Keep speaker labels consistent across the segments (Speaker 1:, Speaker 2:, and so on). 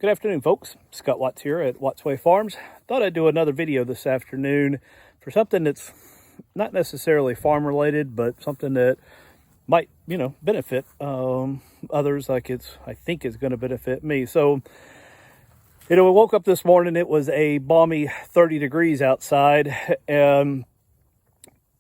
Speaker 1: Good afternoon, folks. Scott Watts here at Watts Way Farms. Thought I'd do another video this afternoon for something that's not necessarily farm related, but something that might, benefit others like I think it's going to benefit me. So, I woke up this morning, it was a balmy 30 degrees outside, and,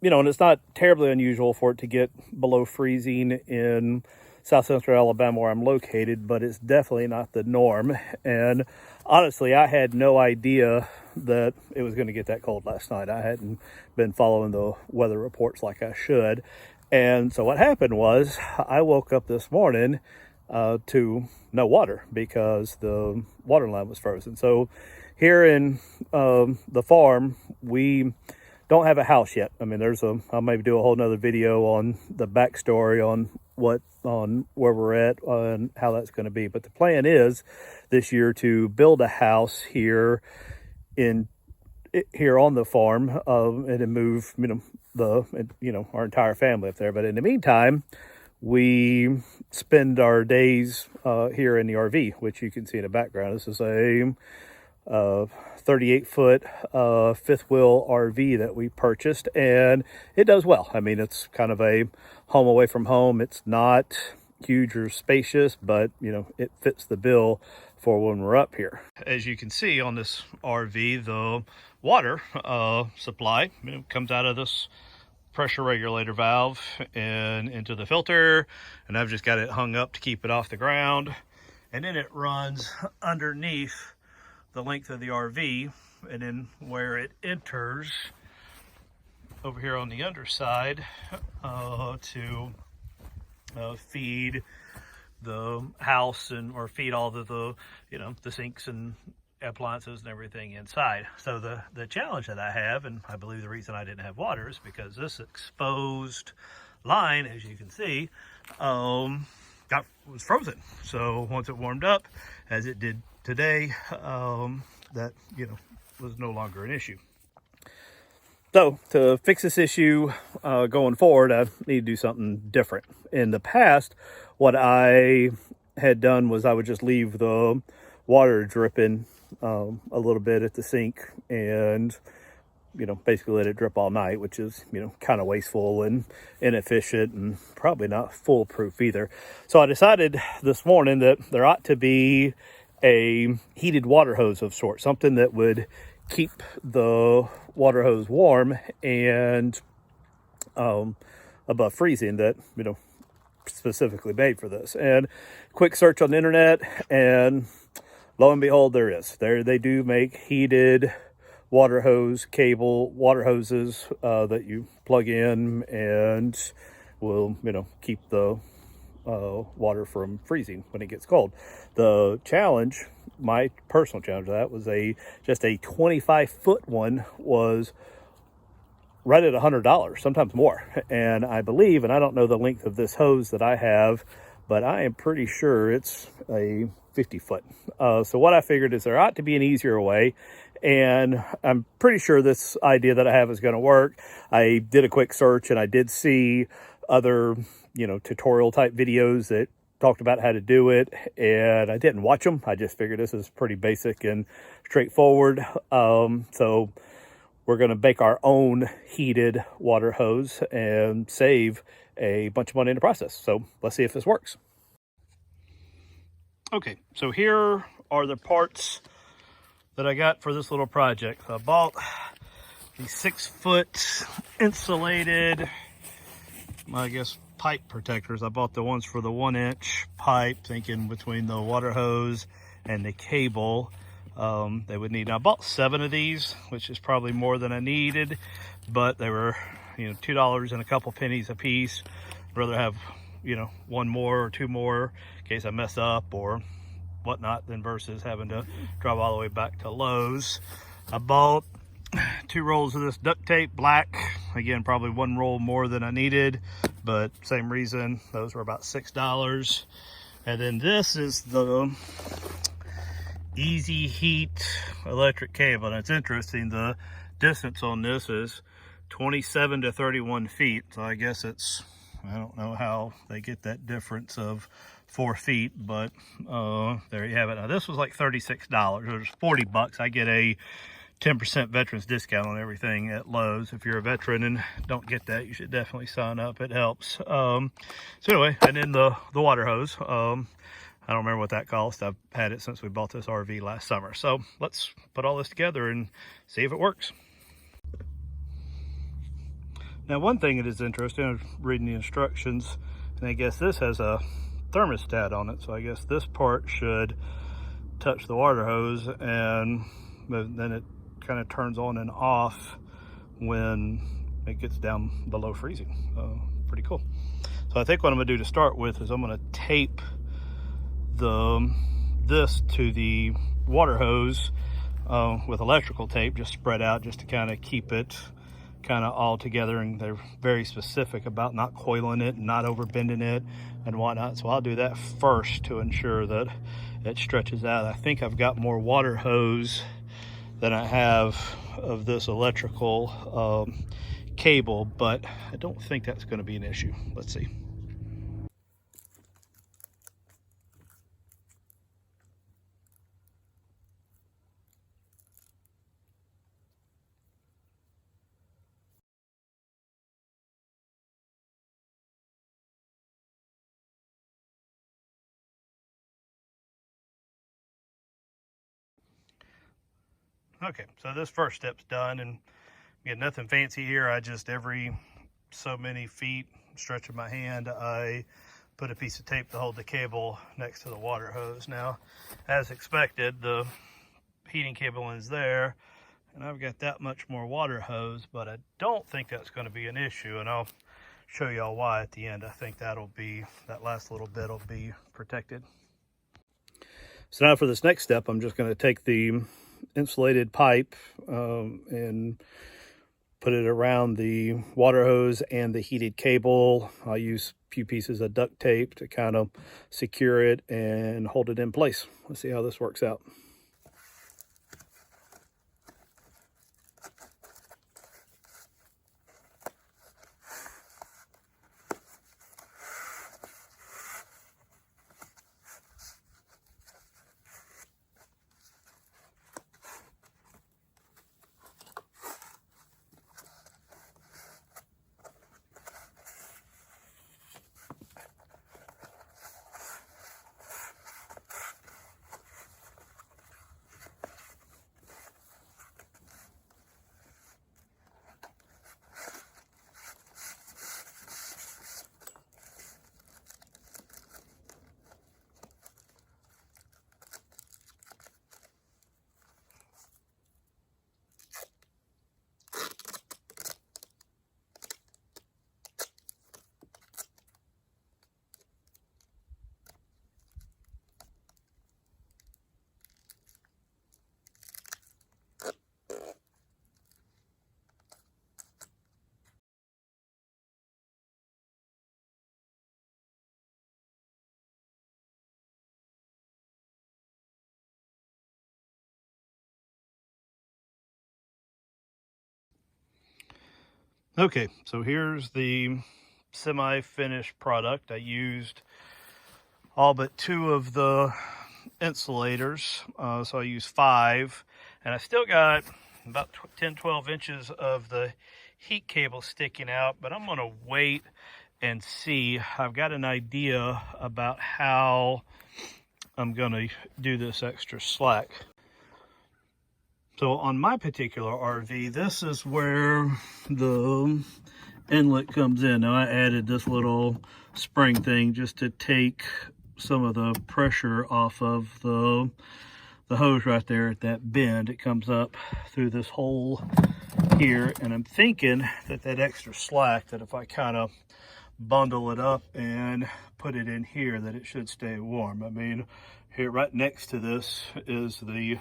Speaker 1: and it's not terribly unusual for it to get below freezing in South Central Alabama where I'm located, but it's definitely not the norm. And honestly, I had no idea that it was going to get that cold last night. I hadn't been following the weather reports like I should. And so what happened was I woke up this morning to no water because the water line was frozen. So here in the farm, we don't have a house yet. I mean, I'll maybe do a whole nother video on the backstory on where we're at and how that's going to be. But the plan is this year to build a house here on the farm, and then move, our entire family up there. But in the meantime, we spend our days here in the RV, which you can see in the background. This is a 38-foot fifth wheel RV that we purchased, and it does well. I mean, it's kind of a home away from home. It's not huge or spacious, but it fits the bill for when we're up here. As you can see on this RV, the water supply comes out of this pressure regulator valve and into the filter, and I've just got it hung up to keep it off the ground, and then it runs underneath the length of the RV, and then where it enters over here on the underside to feed the house or feed all the sinks and appliances and everything inside. So the challenge that I have, and I believe the reason I didn't have water, is because this exposed line, as you can see, was frozen. So once it warmed up, as it did today, that was no longer an issue. So to fix this issue going forward, I need to do something different. In the past, what I had done was I would just leave the water dripping a little bit at the sink and basically let it drip all night, which is kind of wasteful and inefficient and probably not foolproof either. So I decided this morning that there ought to be a heated water hose of sorts, something that would keep the water hose warm and above freezing, that specifically made for this. And quick search on the internet, and lo and behold, they do make heated water hoses that you plug in and will keep the water from freezing when it gets cold. The challenge, my personal challenge, that was just a 25-foot one, was right at $100, sometimes more. And I believe, and I don't know the length of this hose that I have, but I am pretty sure it's a 50-foot. So what I figured is there ought to be an easier way, and I'm pretty sure this idea that I have is going to work. I did a quick search, and I did see other tutorial type videos that talked about how to do it, and I didn't watch them. I just figured this is pretty basic and straightforward. So we're going to make our own heated water hose and save a bunch of money in the process. So let's see if this works. Okay, so here are the parts that I got for this little project. I bought these 6-foot insulated, pipe protectors. I bought the ones for the 1-inch pipe, thinking between the water hose and the cable they would need. Now, I bought 7 of these, which is probably more than I needed, but they were $2 and a couple pennies a piece. I'd rather have one more or 2 more in case I mess up or whatnot, than versus having to drive all the way back to Lowe's. I bought 2 rolls of this duct tape, black. Again, probably 1 roll more than I needed, but same reason. Those were about $6. And then this is the Easy Heat electric cable. And it's interesting, the distance on this is 27 to 31 feet. So I guess I don't know how they get that difference of 4 feet, but there you have it. Now this was like $36. It was 40 bucks. I get a 10% veterans discount on everything at Lowe's. If you're a veteran and don't get that, you should definitely sign up. It helps. So anyway, and then the water hose. I don't remember what that cost. I've had it since we bought this RV last summer. So let's put all this together and see if it works. Now, one thing that is interesting, I was reading the instructions, and I guess this has a thermostat on it. So I guess this part should touch the water hose, and then it kind of turns on and off when it gets down below freezing. Pretty cool. So I think what I'm gonna do to start with is I'm gonna tape this to the water hose with electrical tape, just spread out, just to kind of keep it kind of all together. And they're very specific about not coiling it and not over bending it and whatnot. So I'll do that first to ensure that it stretches out. I think I've got more water hose than I have of this electrical cable, but I don't think that's going to be an issue. Let's see. Okay, so this first step's done, and again, nothing fancy here. I just, every so many feet, stretching my hand, I put a piece of tape to hold the cable next to the water hose. Now, as expected, the heating cable is there, and I've got that much more water hose, but I don't think that's going to be an issue, and I'll show y'all why at the end. I think that'll be, that last little bit will be protected. So now for this next step, I'm just going to take the insulated pipe and put it around the water hose and the heated cable. I'll use a few pieces of duct tape to kind of secure it and hold it in place. Let's see how this works out. Okay, so here's the semi-finished product. I used all but 2 of the insulators, so I used 5, and I still got about 10-12 inches of the heat cable sticking out, but I'm going to wait and see. I've got an idea about how I'm going to do this extra slack. So on my particular RV, this is where the inlet comes in. Now I added this little spring thing just to take some of the pressure off of the hose right there at that bend. It comes up through this hole here, and I'm thinking that that extra slack, that if I kind of bundle it up and put it in here, that it should stay warm. I mean, here right next to this is the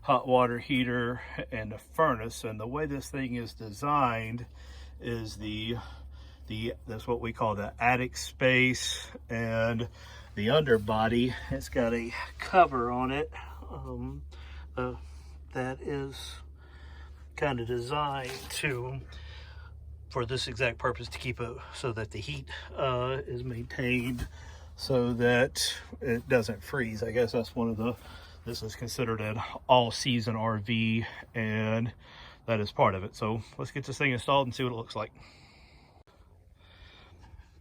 Speaker 1: hot water heater and the furnace, and the way this thing is designed is that's what we call the attic space, and the underbody, it's got a cover on it that is kind of designed for this exact purpose, to keep it so that the heat is maintained so that it doesn't freeze. I guess that's one of the, this is considered an all-season RV, and that is part of it. So let's get this thing installed and see what it looks like.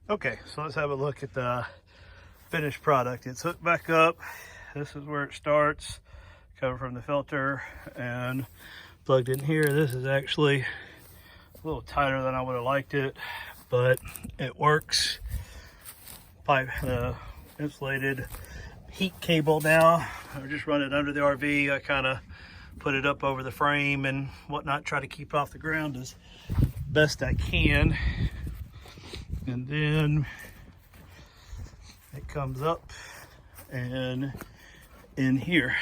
Speaker 1: Okay, so let's have a look at the finished product. It's hooked back up. This is where it starts, cover from the filter, and plugged in here. This is actually a little tighter than I would have liked it, but it works. Pipe, insulated heat cable now. I just run it under the RV. I kind of put it up over the frame and whatnot, try to keep it off the ground as best I can. And then it comes up and in here,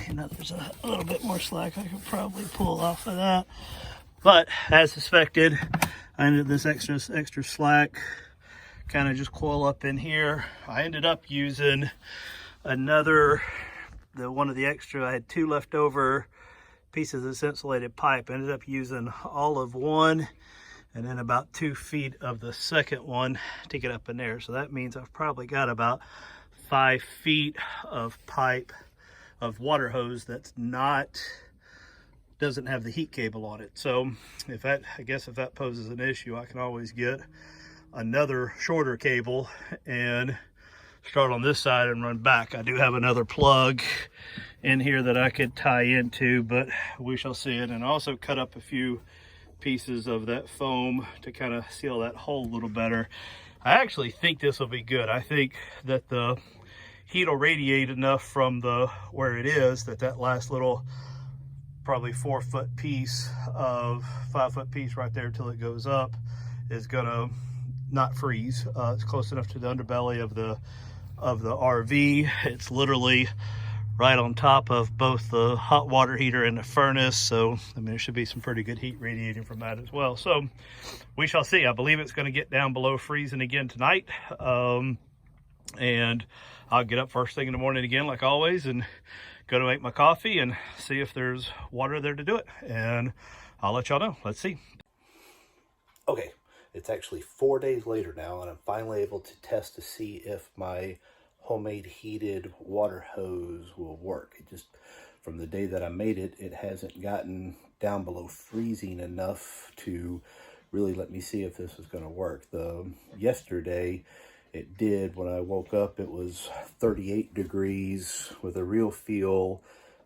Speaker 1: you know, there's a little bit more slack I could probably pull off of that, but as suspected, I ended this extra slack kind of just coil up in here. I ended up using another, one of the extra, I had 2 leftover pieces of this insulated pipe. I ended up using all of one and then about 2 feet of the second one to get up in there. So that means I've probably got about 5 feet of pipe, of water hose that's not, doesn't have the heat cable on it. So if that, I guess if that poses an issue, I can always get another shorter cable and start on this side and run back. I do have another plug in here that I could tie into, but we shall see it. And also cut up a few pieces of that foam to kind of seal that hole a little better. I actually think this will be good. I think that the heat will radiate enough from the where it is that last little probably 4-foot piece of 5-foot piece right there till it goes up is gonna not freeze. It's close enough to the underbelly of the RV. It's literally right on top of both the hot water heater and the furnace, so I mean there should be some pretty good heat radiating from that as well. So we shall see. I believe it's going to get down below freezing again tonight, and I'll get up first thing in the morning again like always and go to make my coffee and see if there's water there to do it, and I'll let y'all know. Let's see.
Speaker 2: Okay, it's actually 4 days later now, and I'm finally able to test to see if my homemade heated water hose will work. It just, from the day that I made it, it hasn't gotten down below freezing enough to really let me see if this is going to work. Yesterday it did. When I woke up, it was 38 degrees with a real feel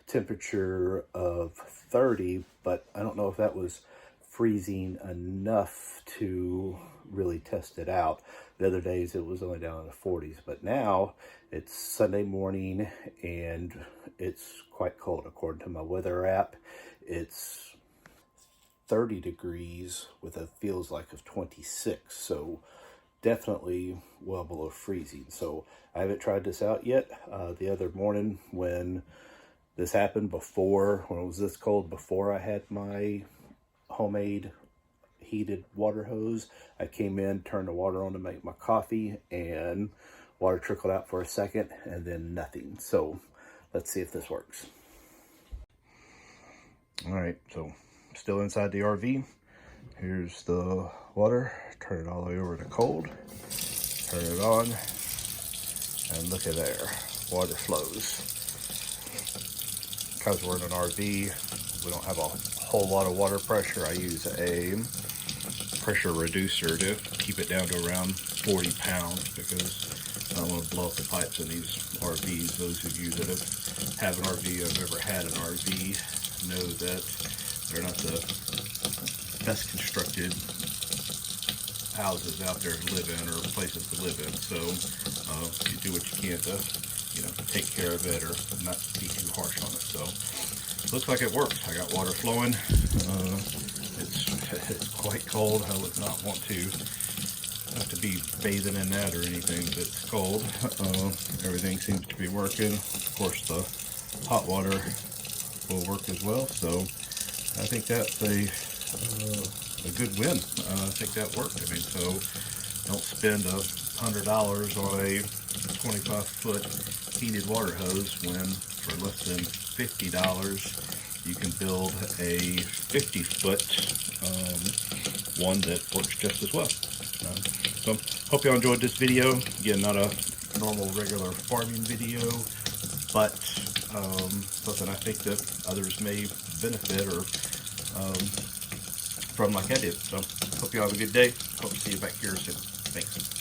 Speaker 2: temperature of 30, but I don't know if that was freezing enough to really test it out. The other days it was only down in the 40s, but now it's Sunday morning and it's quite cold. According to my weather app, it's 30 degrees with a feels like of 26, so definitely well below freezing. So I haven't tried this out yet. The other morning when this happened, before, when it was this cold, before I had my homemade heated water hose, I came in, turned the water on to make my coffee, and water trickled out for a second and then nothing. So let's see if this works. All right, so still inside the RV. Here's the water. Turn it all the way over to cold. Turn it on, and look at there, water flows. Because we're in an RV, we don't have a whole lot of water pressure. I use a pressure reducer to keep it down to around 40 pounds because I don't want to blow up the pipes in these RVs. Those of you that have an RV, have ever had an RV, know that they're not the best constructed houses out there to live in, or places to live in. So you do what you can to, you know, take care of it or not be too harsh on it. So looks like it works. I got water flowing. It's quite cold. I would not want to have to be bathing in that or anything, but it's cold. Everything seems to be working. Of course, the hot water will work as well. So I think that's a good win. I think that worked. I mean, so don't spend $100 on a 25-foot heated water hose when for less than $50 you can build a 50-foot one that works just as well. So hope y'all enjoyed this video. Again, not a normal, regular farming video, but something I think that others may benefit or from like I did. So hope you all have a good day. Hope to see you back here soon. Thanks.